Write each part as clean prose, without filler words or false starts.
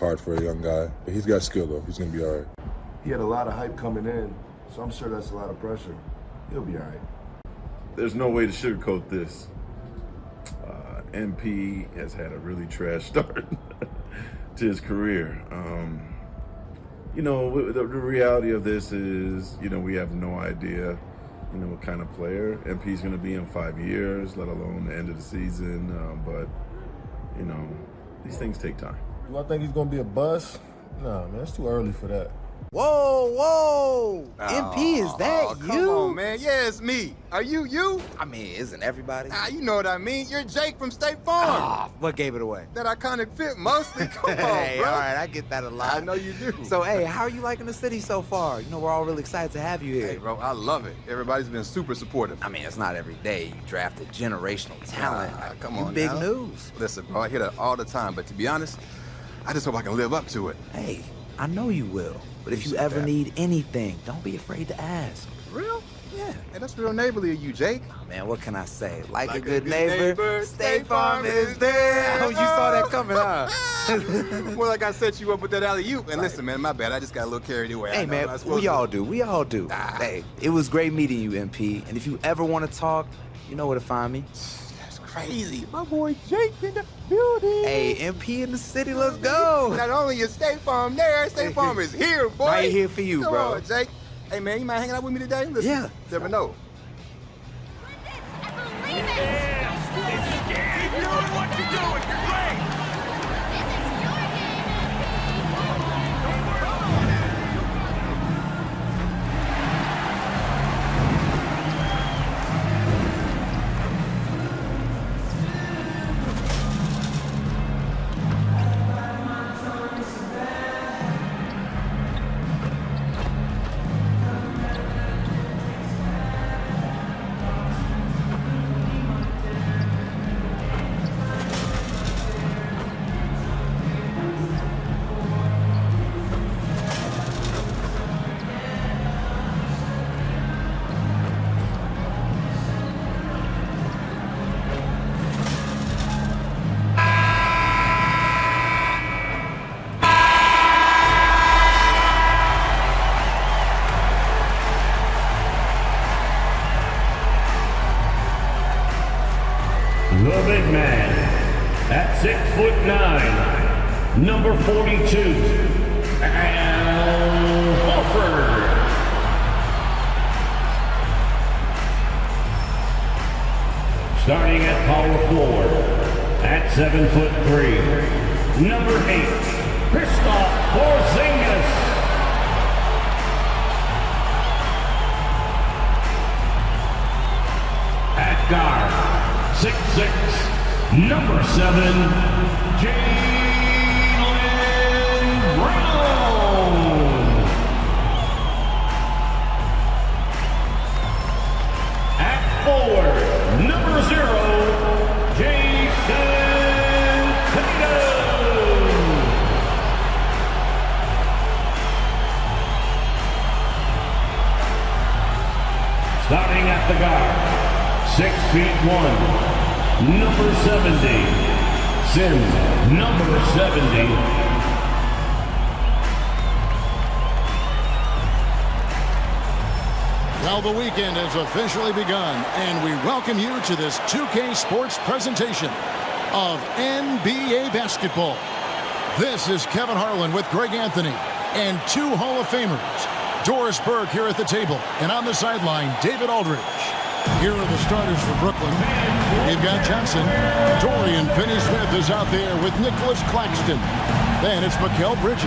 hard for a young guy. But he's got skill, though. He's going to be all right. He had a lot of hype coming in, so I'm sure that's a lot of pressure. He'll be all right. There's no way to sugarcoat this. MP has had a really trash start to his career. You know, the reality of this is, you know, we have no idea, you know, what kind of player MP's going to be in 5 years, let alone the end of the season. But, you know, these things take time. Do I think he's going to be a bust? No, man, it's too early for that. Whoa, whoa! MP, is that you? Come on, man. Yeah, it's me. Are you? I mean, isn't everybody? You know what I mean. You're Jake from State Farm. What gave it away? That iconic fit, mostly. Come on, Hey, bro. all right, I get that a lot. I know you do. So, hey, how are you liking the city so far? You know, we're all really excited to have you here. Hey, bro, I love it. Everybody's been super supportive. I mean, it's not every day you draft a generational talent. Come You on, big now. news. Listen, bro, I hear that all the time, but to be honest, I just hope I can live up to it. Hey, I know you will. But if you Appreciate ever that. need anything, don't be afraid to ask. Real? Yeah. Hey, that's real neighborly of you, Jake. Oh, man, what can I say? Like a good neighbor, State Farm is there. Oh, you saw that coming, huh? More like I set you up with that alley-oop. And listen, man, my bad. I just got a little carried away. Hey, man, we all do. We all do. Hey, it was great meeting you, MP. And if you ever want to talk, you know where to find me. That's crazy. My boy Jake in the building. Hey, MP in the city, let's go. Not only is State Farm there, State Farm is here, boy. Right here for you, Come bro. on, Jake. Hey, man, you mind hanging out with me today? Listen, Yeah. Never know. Keep doing what you're doing. You're great. The big man at 6'9", number 42, Al Horford. Starting at power forward at 7'3", number 8, Kristaps Porzingis. At guard, 6'6", number 7, Jaylen Brown. At forward, number 0, Jason Tatum. Starting at the guard, 6'1", number 70, Sim, number 70. Well, the weekend has officially begun, and we welcome you to this 2K Sports presentation of NBA basketball. This is Kevin Harlan with Greg Anthony and two Hall of Famers, Doris Burke here at the table, and on the sideline, David Aldridge. Here are the starters for Brooklyn. We've got Johnson. Dorian Finney-Smith is out there with Nicholas Claxton. Then it's Mikal Bridges.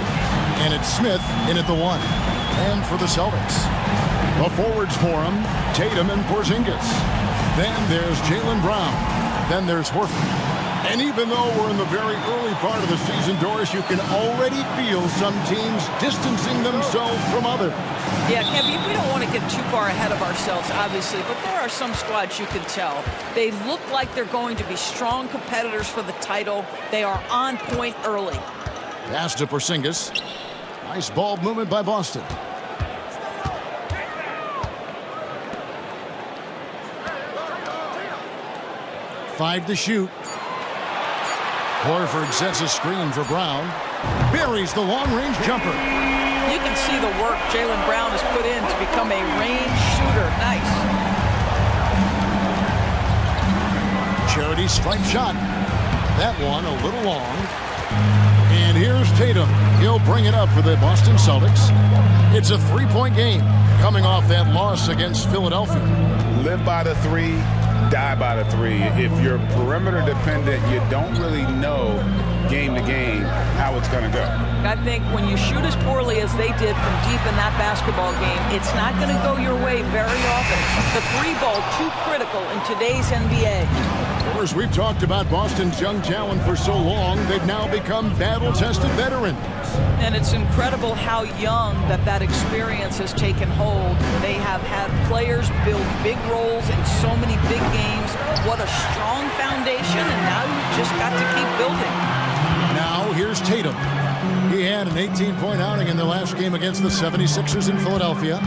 And it's Smith in at the 1. And for the Celtics, the forwards for him, Tatum and Porzingis. Then there's Jaylen Brown. Then there's Horford. And even though we're in the very early part of the season, Doris, you can already feel some teams distancing themselves from others. Yeah, Kevin, we don't want to get too far ahead of ourselves, obviously, but there are some squads you can tell. They look like they're going to be strong competitors for the title. They are on point early. Pass to Porzingis. Nice ball movement by Boston. Five to shoot. Horford sets a screen for Brown. Buries the long-range jumper. You can see the work Jaylen Brown has put in to become a range shooter. Nice. Charity stripe shot. That one a little long. And here's Tatum. He'll bring it up for the Boston Celtics. It's a three-point game coming off that loss against Philadelphia. Live by the three, die by the three. If you're perimeter dependent, you don't really know game to game how it's going to go. I think when you shoot as poorly as they did from deep in that basketball game, it's not going to go your way very often. The three ball too critical in today's NBA. Of course, we've talked about Boston's young talent for so long, they've now become battle-tested veterans. And it's incredible how young that experience has taken hold. They have had players build big roles in so many big games. What a strong foundation, and now you've just got to keep building. Now, here's Tatum. He had an 18-point outing in the last game against the 76ers in Philadelphia.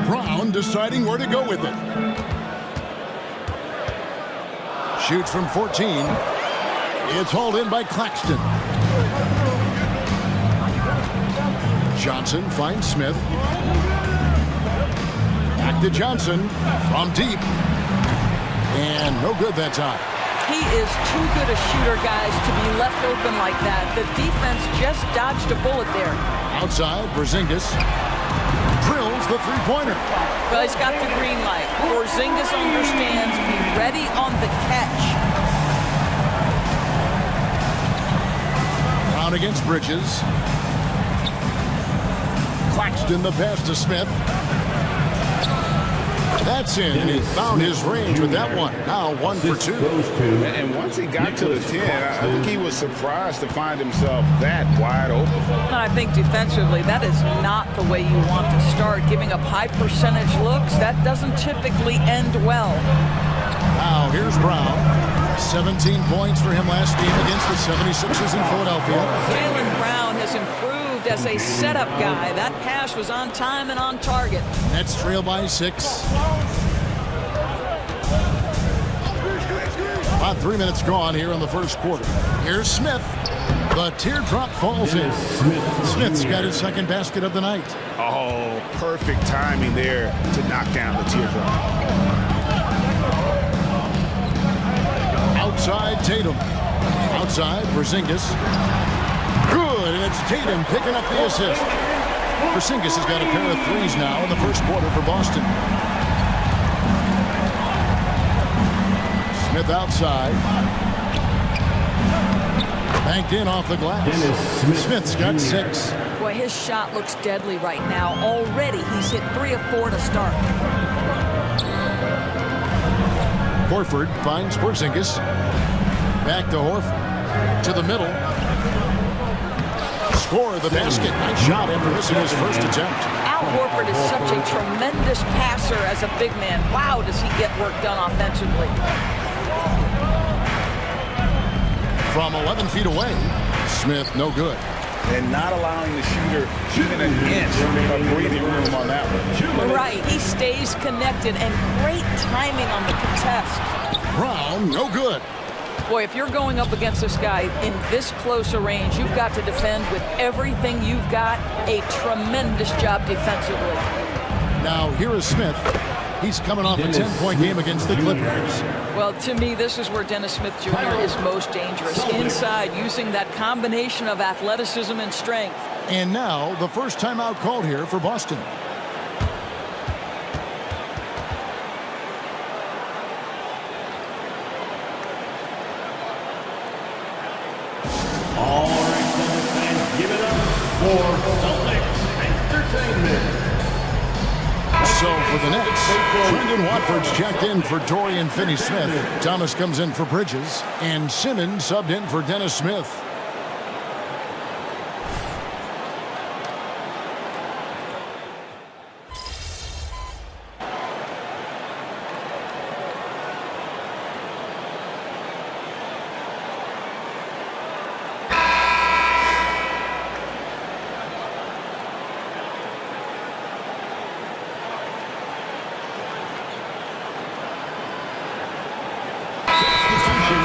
Brown deciding where to go with it. Shoots from 14. It's hauled in by Claxton. Johnson finds Smith. Back to Johnson from deep. And no good that time. He is too good a shooter, guys, to be left open like that. The defense just dodged a bullet there. Outside, Porzingis drills the three-pointer. Well, he's got the green light. Porzingis understands. Be ready on the catch. Brown against Bridges. Claxton the pass to Smith. That's in, and he found his range with that one. Now 1 for 2. And once he got to the 10, I think he was surprised to find himself that wide open. And I think defensively, that is not the way you want to start. Giving up high percentage looks, that doesn't typically end well. Now here's Brown. 17 points for him last game against the 76ers in Philadelphia. Jaylen Brown has improved as a setup guy. That pass was on time and on target. Nets trail by 6. About 3 minutes gone here in the first quarter. Here's Smith. The teardrop falls in. Smith's got his second basket of the night. Oh, perfect timing there to knock down the teardrop. Outside Tatum. Outside Porzingis. Good, and it's Tatum picking up the assist. Porzingis has got a pair of threes now in the first quarter for Boston. Smith outside. Banked in off the glass. Smith's got 6. Boy, his shot looks deadly right now. Already, he's hit 3 of 4 to start. Horford finds Porzingis. Back to Horford. To the middle. Score the basket. Nice shot after missing his first attempt. Al Horford is such a tremendous passer as a big man. Wow, does he get work done offensively. From 11 feet away, Smith no good. And not allowing the shooter even an inch of breathing room on that one. Right, he stays connected, and great timing on the contest. Brown, no good. Boy, if you're going up against this guy in this close a range, you've got to defend with everything you've got. A tremendous job defensively. Now, here is Smith. He's coming off a 10-point game against the Clippers. Well, to me, this is where Dennis Smith Jr. is most dangerous. Inside, using that combination of athleticism and strength. And now, the first timeout called here for Boston. All right, Celtics fans, give it up for Celtics Entertainment. So for the Nets, Brendan Watford's checked in for Dorian Finney-Smith. Thomas comes in for Bridges, and Simmons subbed in for Dennis Smith.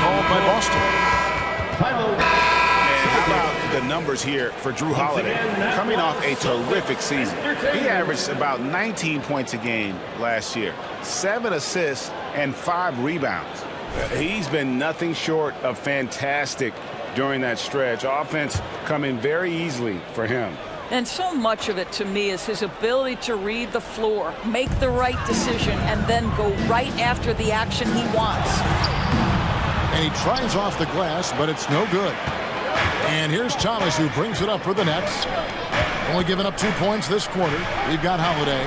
Called by Boston. the numbers here for Drew Holiday. Coming off a terrific season. He averaged about 19 points a game last year, 7 assists and 5 rebounds. He's been nothing short of fantastic during that stretch. Offense coming very easily for him. And so much of it, to me, is his ability to read the floor, make the right decision, and then go right after the action he wants. And he tries off the glass, but it's no good. And here's Thomas, who brings it up for the Nets. Only giving up 2 points this quarter. We've got Holiday.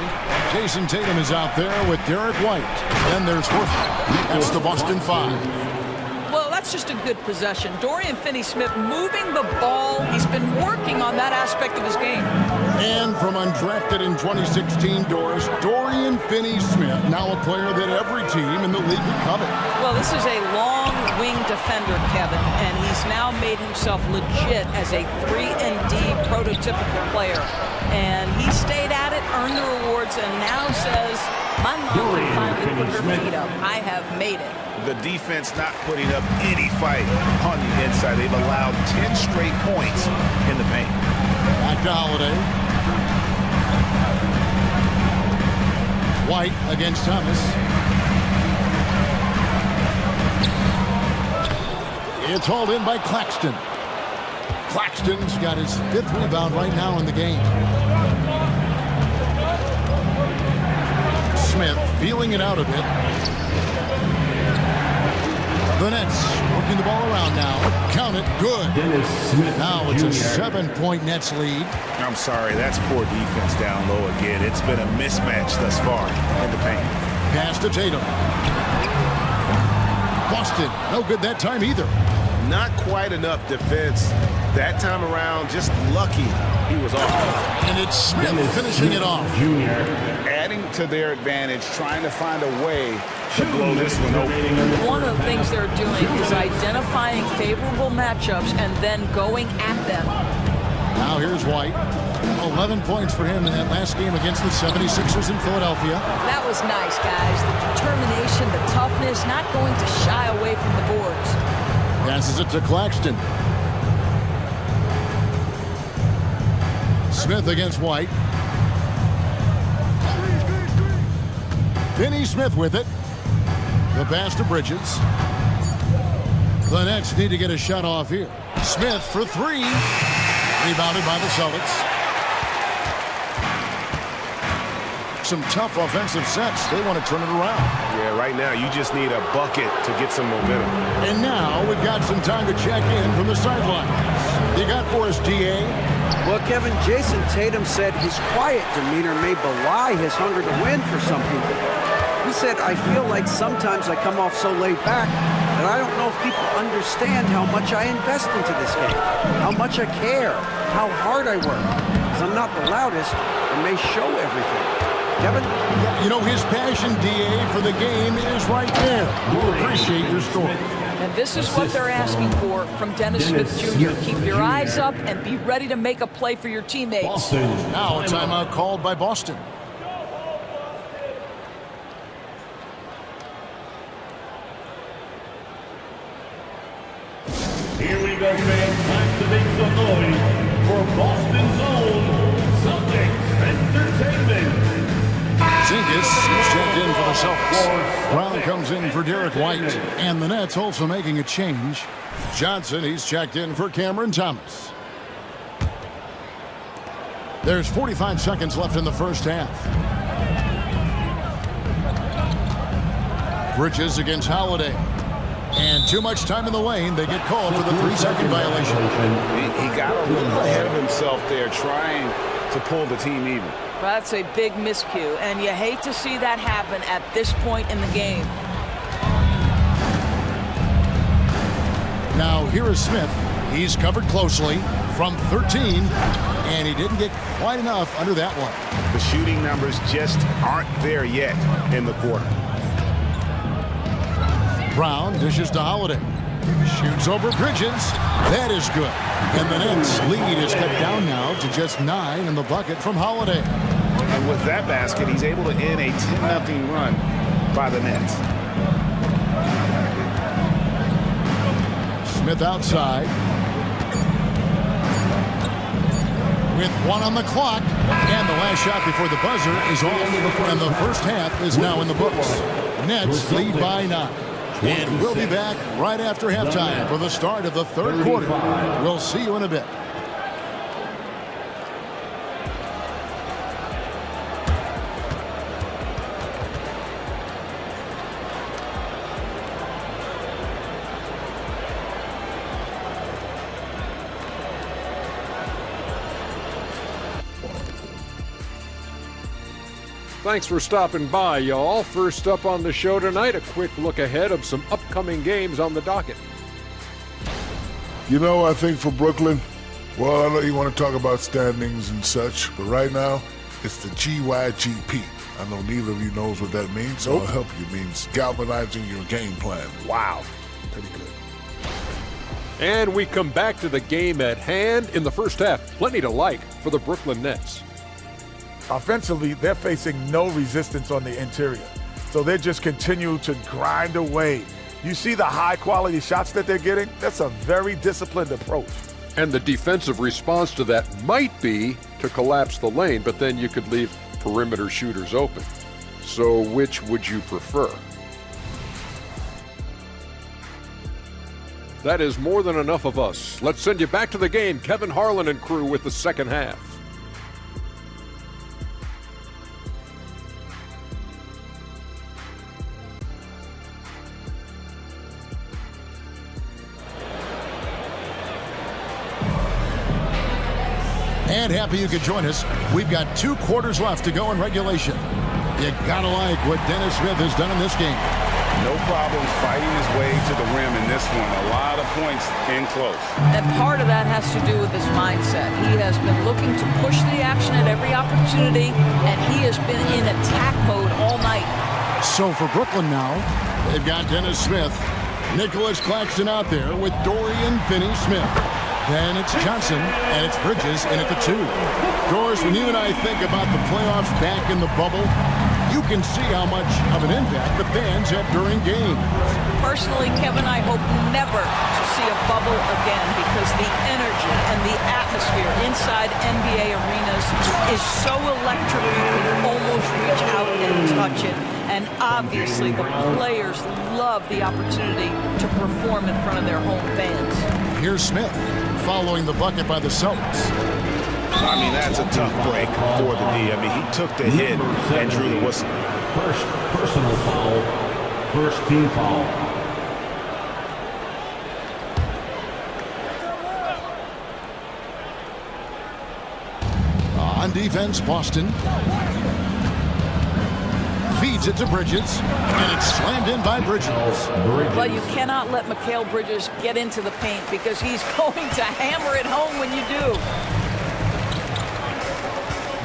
Jason Tatum is out there with Derek White. Then there's Horford. That's the Boston 5. Well, that's just a good possession. Dorian Finney-Smith moving the ball. He's been working on that aspect of his game. And from undrafted in 2016 doors, Dorian Finney-Smith, now a player that every team in the league would covet. Well, this is a long wing defender, Kevin, and he's now made himself legit as a 3-and-D prototypical player. And he stayed at it, earned the rewards, and now says, my mom can finally put her feet up. I have made it. The defense not putting up any fight on the inside. They've allowed 10 straight points in the paint. Back to Holiday. White against Thomas. It's hauled in by Claxton. Claxton's got his 5th rebound right now in the game. Smith feeling it out a bit. The Nets working the ball around now. Count it. Good. Now it's a 7-point Nets lead. I'm sorry, that's poor defense down low again. It's been a mismatch thus far in the paint. Pass to Tatum. Boston, no good that time either. Not quite enough defense that time around. Just lucky he was off. And it's Smith finishing it off. Adding to their advantage, trying to find a way to blow this one open. One of the things they're doing is identifying favorable matchups and then going at them. Now here's White. 11 points for him in that last game against the 76ers in Philadelphia. That was nice, guys. The determination, the toughness, not going to shy away from the boards. Passes it to Claxton. Smith against White. Finney-Smith with it. The pass to Bridges. The Nets need to get a shot off here. Smith for 3. Rebounded by the Celtics. Some tough offensive sets. They want to turn it around. Yeah, right now you just need a bucket to get some momentum. And now we've got some time to check in from the sidelines. You got for us, DA? Well, Kevin, Jason Tatum said his quiet demeanor may belie his hunger to win for some people. He said, I feel like sometimes I come off so laid back that I don't know if people understand how much I invest into this game, how much I care, how hard I work. Because I'm not the loudest and may show everything. Kevin? You know, his passion, DA, for the game is right there. We appreciate your story. And this is what they're asking for from Dennis Smith Jr. Keep your eyes up and be ready to make a play for your teammates. Now a timeout called by Boston. Here we go, fans. Time to make some noise for Boston's own Celtics Entertainment. Zingas is checked in for the Celtics. Brown comes in for Derek White. And the Nets also making a change. Johnson, he's checked in for Cameron Thomas. There's 45 seconds left in the first half. Bridges against Holiday. And too much time in the lane. They get called for the 3-second violation. He got a little ahead of himself there, trying to pull the team even. That's a big miscue, and you hate to see that happen at this point in the game. Now here is Smith. He's covered closely from 13, and he didn't get quite enough under that one. The shooting numbers just aren't there yet in the quarter. Brown dishes to Holiday. Shoots over Bridges. That is good. And the Nets lead is cut down now to just 9 in the bucket from Holiday. And with that basket, he's able to end a 10-0 run by the Nets. Smith outside. with 1 on the clock. And the last shot before the buzzer is off. And the first half is now in the books. Nets lead by 9. And we'll be back right after halftime for the start of the third quarter. We'll see you in a bit. Thanks for stopping by, y'all. First up on the show tonight, a quick look ahead of some upcoming games on the docket. You know, I think for Brooklyn, well, I know you want to talk about standings and such, but right now, it's the GYGP. I know neither of you knows what that means, so I'll help you. It means galvanizing your game plan. Wow. Pretty good. And we come back to the game at hand in the first half. Plenty to like for the Brooklyn Nets. Offensively, they're facing no resistance on the interior. So they just continue to grind away. You see the high-quality shots that they're getting? That's a very disciplined approach. And the defensive response to that might be to collapse the lane, but then you could leave perimeter shooters open. So which would you prefer? That is more than enough of us. Let's send you back to the game. Kevin Harlan and crew with the second half. And happy you could join us. We've got 2 quarters left to go in regulation. You gotta like what Dennis Smith has done in this game. No problems fighting his way to the rim in this one. A lot of points in close. And part of that has to do with his mindset. He has been looking to push the action at every opportunity, and he has been in attack mode all night. So for Brooklyn now, they've got Dennis Smith, Nicholas Claxton out there with Dorian Finney-Smith. Then it's Johnson, and it's Bridges in at the 2. Doris, when you and I think about the playoffs back in the bubble, you can see how much of an impact the fans have during games. Personally, Kevin, I hope never to see a bubble again because the energy and the atmosphere inside NBA arenas is so electric you can almost reach out and touch it. And obviously, the players love the opportunity to perform in front of their home fans. Here's Smith following the bucket by the Celtics. I mean, that's a tough break for the D. I mean, he took the hit and drew the whistle. First personal foul, first team foul. On defense, Boston feeds it to Bridges, and it's slammed in by Bridges. But you cannot let Mikal Bridges get into the paint because he's going to hammer it home when you do.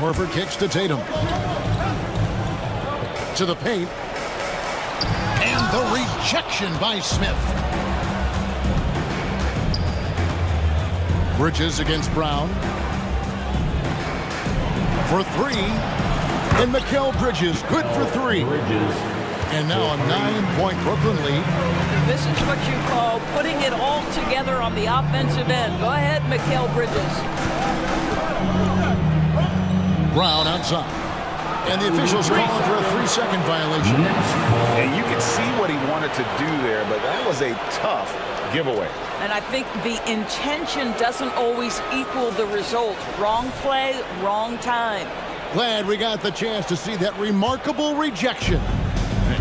Horford kicks to Tatum. To the paint. And the rejection by Smith. Bridges against Brown. For 3. And Mikal Bridges, good for 3. And now a 9-point Brooklyn lead. This is what you call putting it all together on the offensive end. Go ahead, Mikal Bridges. Brown outside. And the officials calling for a 3-second violation. And you can see what he wanted to do there, but that was a tough giveaway. And I think the intention doesn't always equal the result. Wrong play, wrong time. Glad we got the chance to see that remarkable rejection.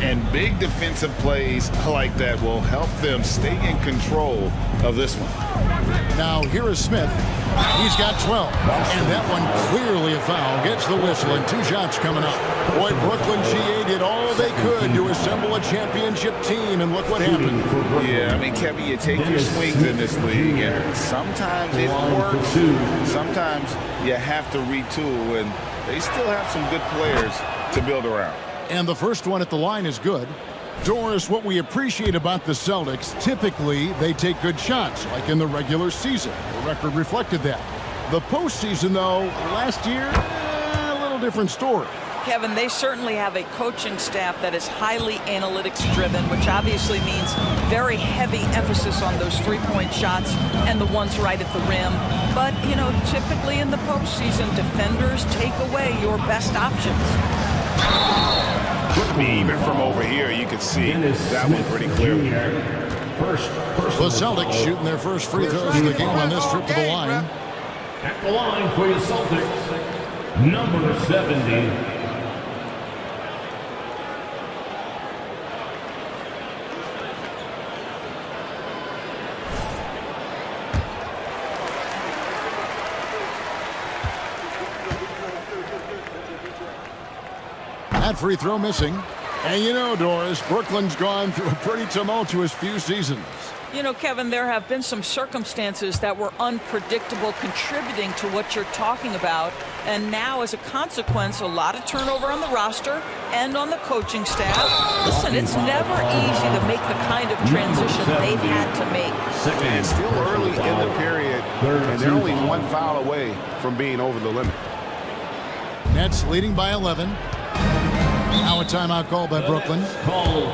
And big defensive plays like that will help them stay in control of this one. Now here is Smith. He's got 12. And that one clearly a foul. Gets the whistle and 2 shots coming up. Boy, Brooklyn GA did all they could to assemble a championship team, and look what happened. Yeah, I mean, Kevin, you take your swings in this league, and sometimes it works. Sometimes you have to retool, and they still have some good players to build around. And the first one at the line is good. Doris, what we appreciate about the Celtics, typically they take good shots, like in the regular season. The record reflected that. The postseason, though, last year, a little different story. Kevin, they certainly have a coaching staff that is highly analytics-driven, which obviously means very heavy emphasis on those three-point shots and the ones right at the rim. But, you know, typically in the postseason, defenders take away your best options. Even from over here, you could see that one pretty clearly. The Celtics shooting their first free throws of the game on this trip to the line. At the line for your Celtics, number 70. That free throw missing. And you know, Doris, Brooklyn's gone through a pretty tumultuous few seasons. You know, Kevin, there have been some circumstances that were unpredictable contributing to what you're talking about. And now, as a consequence, a lot of turnover on the roster and on the coaching staff. Listen, it's never easy to make the kind of transition they've had to make. And it's still early in the period, and they're only one foul away from being over the limit. Nets leading by 11. Now a timeout called by Brooklyn.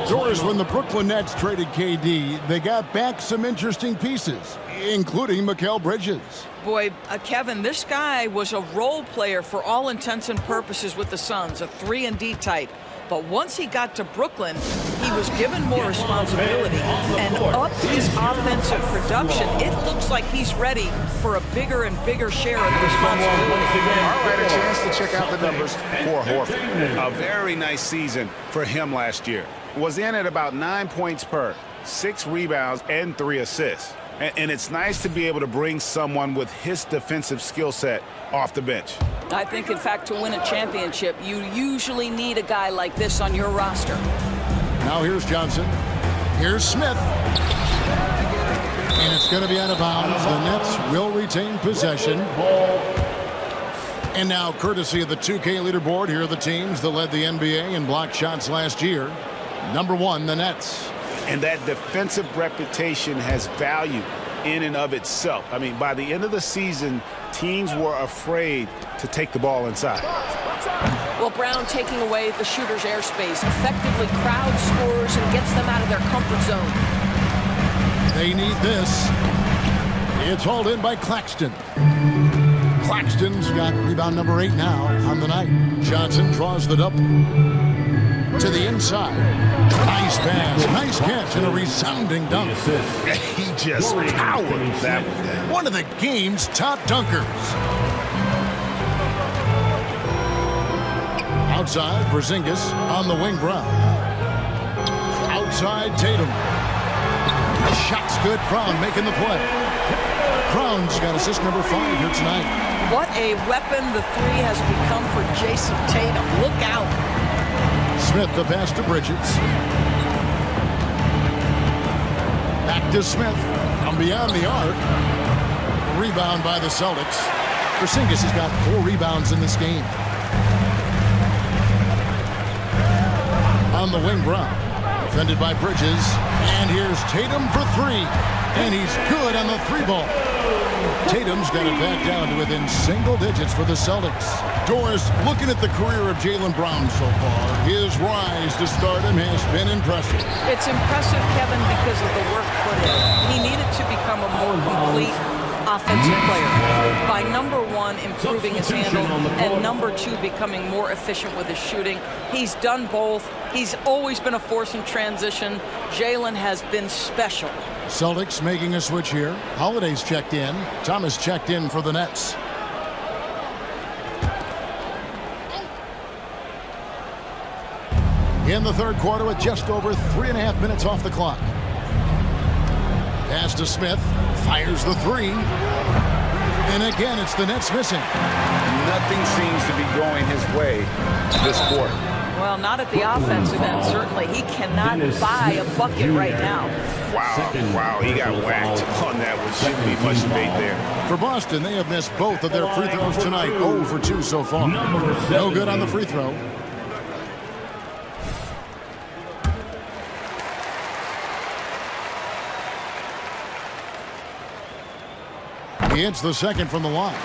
Doris, when the Brooklyn Nets traded KD, they got back some interesting pieces, including Mikal Bridges. Boy, Kevin, this guy was a role player for all intents and purposes with the Suns, a 3-and-D type. But once he got to Brooklyn, he was given more responsibility and upped his offensive production. It looks like he's ready for a bigger and bigger share of the responsibility. All right, a chance to check out the numbers for Horford. A very nice season for him last year. Was in at about 9 points per, 6 rebounds, and 3 assists. And it's nice to be able to bring someone with his defensive skill set off the bench. I think, in fact, to win a championship, you usually need a guy like this on your roster. Now here's Johnson. Here's Smith. And it's going to be out of bounds. The Nets will retain possession. And now, courtesy of the 2K leaderboard, here are the teams that led the NBA in block shots last year. Number 1, the Nets. And that defensive reputation has value in and of itself. I mean, by the end of the season, teams were afraid to take the ball inside. Well, Brown taking away the shooter's airspace effectively crowd scores and gets them out of their comfort zone. They need this. It's hauled in by Claxton. Claxton's got rebound number 8 now on the night. Johnson draws the double. To the inside. Nice pass, nice catch, and a resounding dunk. He just powered that one down. One of the game's top dunkers. Outside, Porzingis on the wing, Brown. Outside, Tatum. The shot's good. Brown making the play. Brown's got assist number 5 here tonight. What a weapon the 3 has become for Jason Tatum. Look out. Smith, the pass to Bridges. Back to Smith. From beyond the arc. Rebound by the Celtics. Porzingis has got 4 rebounds in this game. On the wing, Brown. Defended by Bridges. And here's Tatum for 3. And he's good on the 3-ball. Tatum's got it back down to within single digits for the Celtics. Doris, looking at the career of Jaylen Brown so far, his rise to stardom has been impressive. It's impressive, Kevin, because of the work put in. He needed to become a more complete offensive player. By number 1, improving his handle, and number 2, becoming more efficient with his shooting. He's done both. He's always been a force in transition. Jaylen has been special. Celtics making a switch here. Holiday's checked in. Thomas checked in for the Nets. In the third quarter with just over 3.5 minutes off the clock. Pass to Smith. Fires the 3. And again, it's the Nets missing. Nothing seems to be going his way this quarter. Well, not at the offensive end, certainly. He cannot buy a bucket right now. Wow, he got whacked on that one. Shouldn't be much debate there. For Boston, they have missed both of their free throws tonight. 0 for 2 so far. No good on the free throw. He hits the second from the line.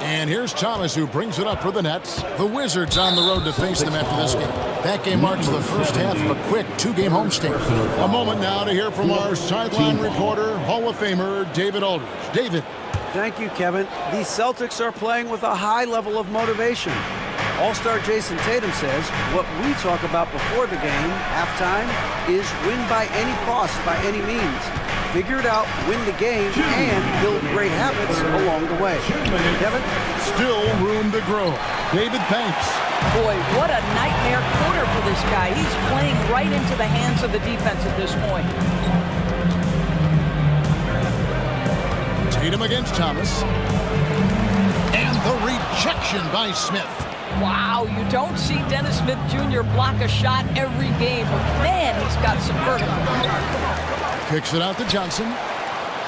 And here's Thomas, who brings it up for the Nets. The Wizards on the road to face them after this game. That game marks the first half of a quick 2-game homestand. A moment now to hear from our sideline reporter, Hall of Famer David Aldridge. David. Thank you, Kevin. These Celtics are playing with a high level of motivation. All-star Jason Tatum says what we talk about before the game, halftime, is win by any cost, by any means. Figure it out, win the game, and build great habits along the way. Kevin? Still room to grow. David, thanks. Boy, what a nightmare quarter for this guy. He's playing right into the hands of the defense at this point. Tatum against Thomas. And the rejection by Smith. Wow, you don't see Dennis Smith Jr. block a shot every game. But man, he's got some vertical. Kicks it out to Johnson.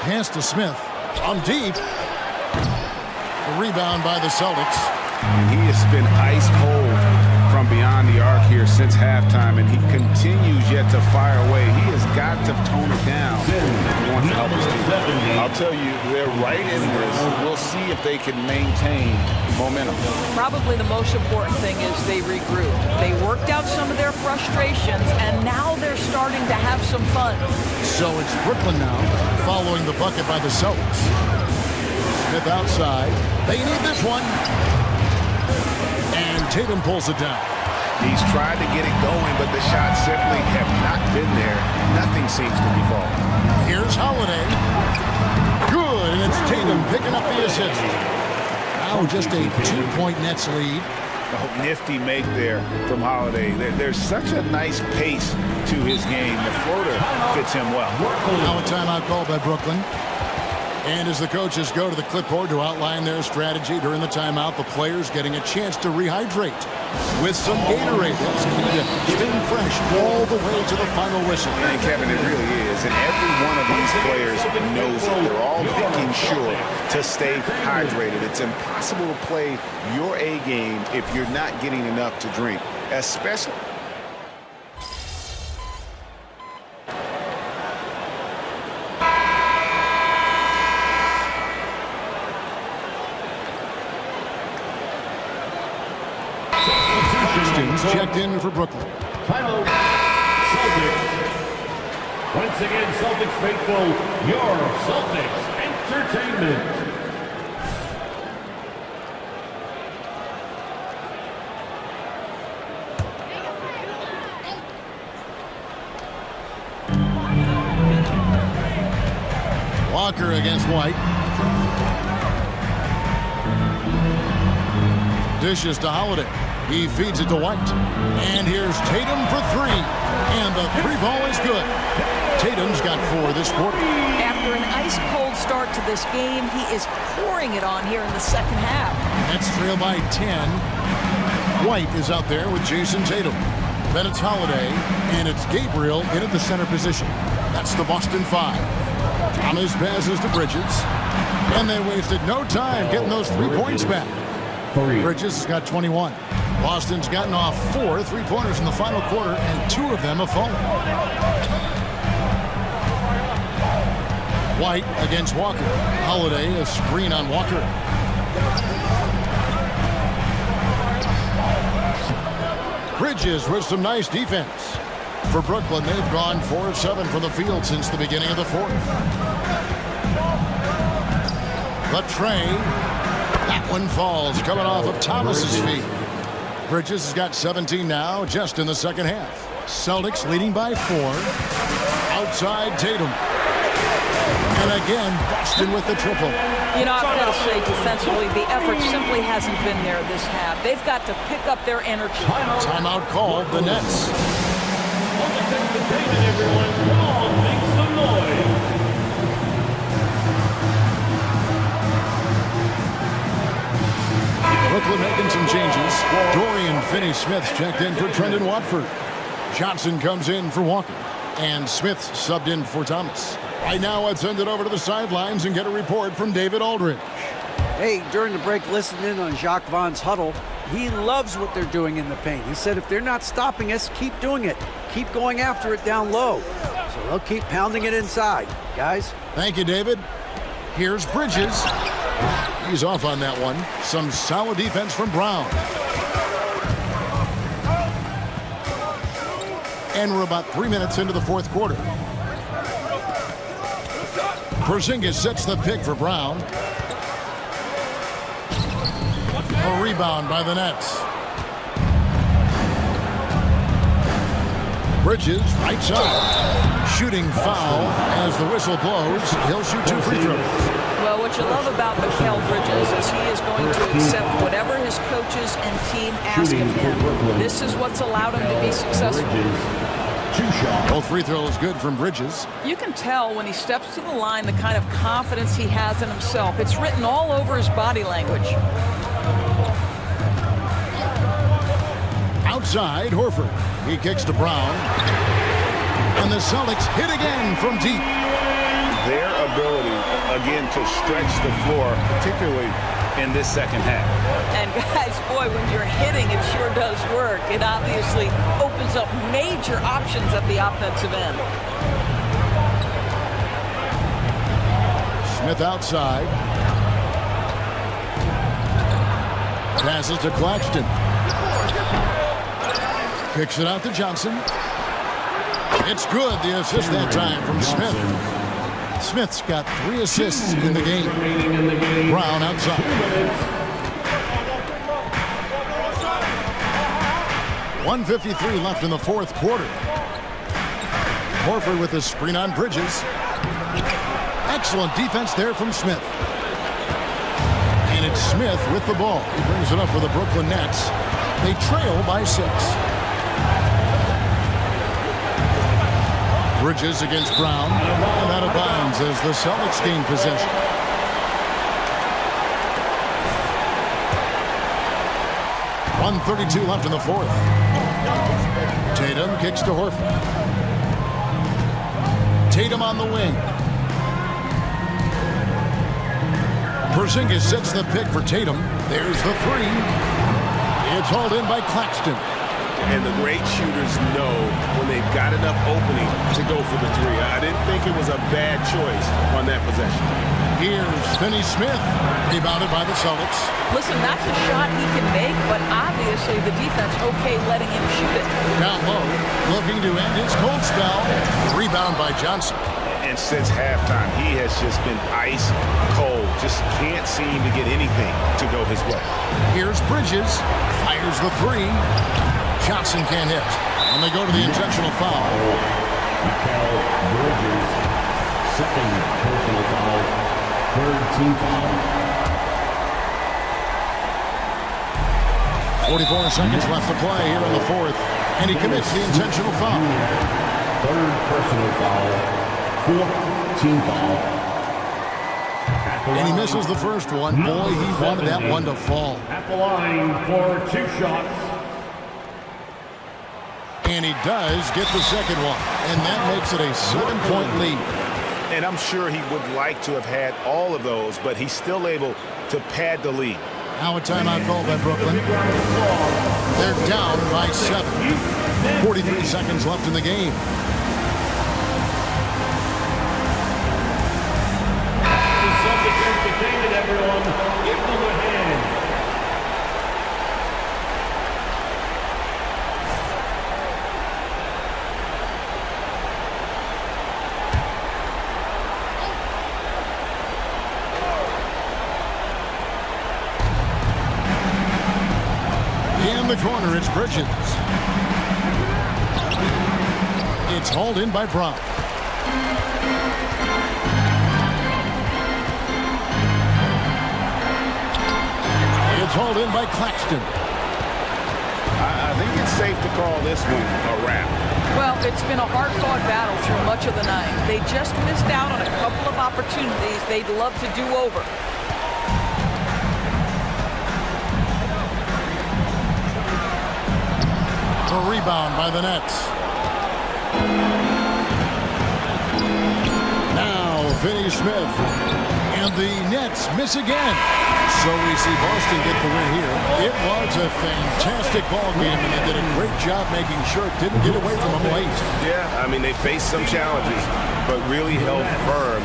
Pass to Smith. On deep. The rebound by the Celtics. And he has been ice cold from beyond the arc here since halftime, and he continues yet to fire away. He has got to tone it down if he wants to help his team. I'll tell you, they're right in this. We'll see if they can maintain momentum. Probably the most important thing is they regroup. They worked out some of their frustrations, and now they're starting to have some fun. So it's Brooklyn now, following the bucket by the Celtics. Smith outside. They need this one. And Tatum pulls it down. He's tried to get it going, but the shots simply have not been there. Nothing seems to be falling. Here's Holiday. Good, and it's Tatum picking up the assist. Now just a 2-point Nets lead. Oh, nifty make there from Holiday. There's such a nice pace to his game. The floater fits him well. Now a timeout called by Brooklyn. And as the coaches go to the clipboard to outline their strategy during the timeout, the players getting a chance to rehydrate with some Gatorade. That's key to staying fresh all the way to the final whistle. And Kevin, it really is. And every one of these players knows it. They're all making sure to stay hydrated. It's impossible to play your A game if you're not getting enough to drink, especially. Checked in for Brooklyn. Timeout, Celtics. Once again, Celtics faithful, your Celtics Entertainment. Walker against White. Dishes to Holiday. He feeds it to White. And here's Tatum for three. And the three ball is good. Tatum's got 4 this quarter. After an ice-cold start to this game, he is pouring it on here in the second half. Nets trail by 10. White is out there with Jason Tatum. Then it's Holiday, and it's Gabriel in at the center position. That's the Boston 5. Thomas passes to Bridges. And they wasted no time getting those 3 points back. Bridges has got 21. Boston's gotten off 4 3-pointers in the final quarter, and 2 of them have fallen. White against Walker. Holiday, a screen on Walker. Bridges with some nice defense. For Brooklyn, they've gone 4 of 7 from the field since the beginning of the fourth. The tray. That one falls, coming off of Thomas's feet. Bridges has got 17 now, just in the second half. Celtics leading by 4. Outside Tatum. And again, Boston with the triple. You know, I've got to say, defensively, the effort simply hasn't been there this half. They've got to pick up their energy. Timeout called the Nets. Everyone, come on, make some noise. Brooklyn making some changes. Dorian Finney-Smith checked in for Trendon Watford. Johnson comes in for Walker. And Smith subbed in for Thomas. Right now, let's send it over to the sidelines and get a report from David Aldridge. Hey, during the break, listen in on Jacques Vaughn's huddle. He loves what they're doing in the paint. He said if they're not stopping us, keep doing it. Keep going after it down low. So they'll keep pounding it inside. Guys? Thank you, David. Here's Bridges. He's off on that one. Some solid defense from Brown. And we're about 3 minutes into the fourth quarter. Porzingis sets the pick for Brown. A rebound by the Nets. Bridges, right side. Shooting foul as the whistle blows. He'll shoot 2 free throws. Well, what you love about Mikal Bridges is he is going to accept whatever his coaches and team ask of him. This is what's allowed him to be successful. Both free throws good from Bridges. You can tell when he steps to the line the kind of confidence he has in himself. It's written all over his body language. Outside, Horford. He kicks to Brown. And the Celtics hit again from deep. Their ability, again, to stretch the floor, particularly in this second half. And guys, boy, when you're hitting, it sure does work. It obviously opens up major options at the offensive end. Smith outside. Passes to Claxton. Kicks it out to Johnson. It's good. The assist that time from Smith. Smith's got 3 assists in the game. Brown outside. .153 left in the fourth quarter. Horford with the screen on Bridges. Excellent defense there from Smith. And it's Smith with the ball. He brings it up for the Brooklyn Nets. They trail by 6. Bridges against Brown, and out of bounds as the Celtics gain possession. .132 left in the fourth. Tatum kicks to Horford. Tatum on the wing. Porzingis sets the pick for Tatum. There's the 3. It's hauled in by Claxton. And the great shooters know when they've got enough opening to go for the 3. I didn't think it was a bad choice on that possession. Here's Finney-Smith, rebounded by the Celtics. Listen, that's a shot he can make, but obviously the defense okay letting him shoot it. Down low, looking to end his cold spell. Rebound by Johnson. And since halftime, he has just been ice cold. Just can't seem to get anything to go his way. Here's Bridges, fires the 3. Johnson can't hit. And they go to the intentional foul. Mikal Bridges, second personal foul, third team foul. 44 seconds left to play here in the fourth. And he commits the intentional foul. Third personal foul, fourth team foul. And he misses the first one. Boy, he wanted that one to fall. At the line for 2 shots. And he does get the second one. And that makes it a 7-point lead. And I'm sure he would like to have had all of those, but he's still able to pad the lead. Now a timeout called by Brooklyn. They're down by 7. 43 seconds left in the game. The Celtics entertainment, everyone. Give them a hand. In the corner, it's Bridges. It's hauled in by Brown. It's hauled in by Claxton. I think it's safe to call this one a wrap. Well, it's been a hard-fought battle through much of the night. They just missed out on a couple of opportunities they'd love to do over. A rebound by the Nets. Now Finney-Smith. And the Nets miss again. So we see Boston get the win here. It was a fantastic ball game, and they did a great job making sure it didn't get away from them late. Yeah, I mean, they faced some challenges, but really held firm